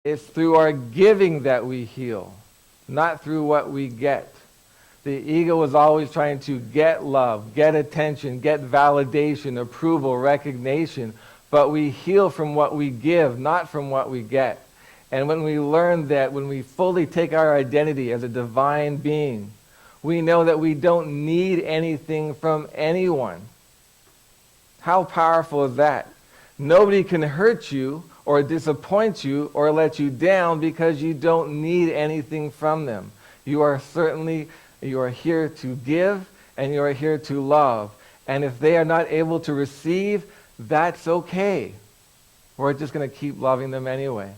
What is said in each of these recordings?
It's through our giving that we heal, not through what we get. The ego is always trying to get love, get attention, get validation, approval, recognition, but we heal from what we give, not from what we get. And when we learn that, when we fully take our identity as a divine being, we know that we don't need anything from anyone. How powerful is that? Nobody can hurt you or disappoint you or let you down because you don't need anything from them. You are here to give and you are here to love. And if they are not able to receive, that's okay. We're just going to keep loving them anyway.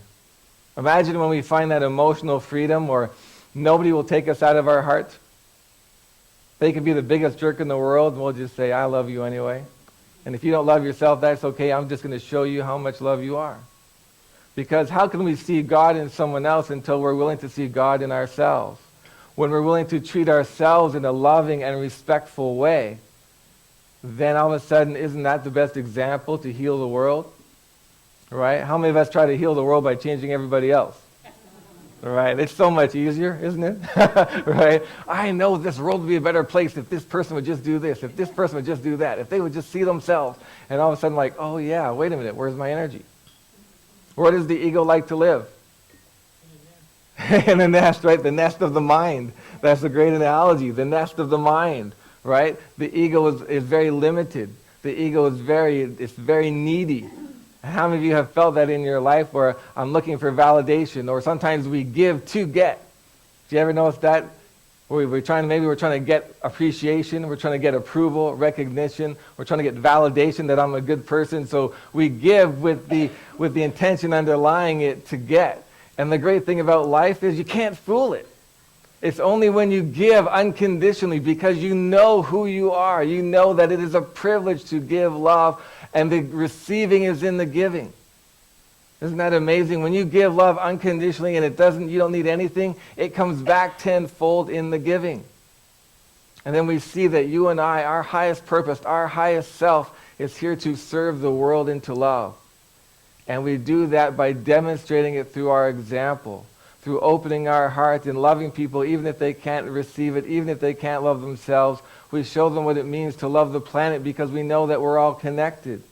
Imagine when we find that emotional freedom or nobody will take us out of our heart. They could be the biggest jerk in the world and we'll just say, I love you anyway. And if you don't love yourself, that's okay. I'm just going to show you how much love you are. Because how can we see God in someone else until we're willing to see God in ourselves? When we're willing to treat ourselves in a loving and respectful way, then all of a sudden, isn't that the best example to heal the world? Right? How many of us try to heal the world by changing everybody else? Right? It's so much easier, isn't it? Right? I know this world would be a better place if this person would just do this, if this person would just do that, if they would just see themselves. And all of a sudden, like, oh yeah, wait a minute, where's my energy? Where does the ego like to live? In the nest, right? The nest of the mind. That's a great analogy. The nest of the mind, right? The ego is very limited. The ego is very needy. How many of you have felt that in your life where I'm looking for validation, or sometimes we give to get? Do you ever notice that? Where we're trying to get appreciation, we're trying to get approval, recognition, we're trying to get validation that I'm a good person, so we give with the intention underlying it to get. And the great thing about life is you can't fool it. It's only when you give unconditionally because you know who you are. You know that it is a privilege to give love, and the receiving is in the giving. Isn't that amazing? When you give love unconditionally and you don't need anything, it comes back tenfold in the giving. And then we see that you and I, our highest purpose, our highest self, is here to serve the world into love. And we do that by demonstrating it through our example, through opening our hearts and loving people even if they can't receive it, even if they can't love themselves. We show them what it means to love the planet because we know that we're all connected.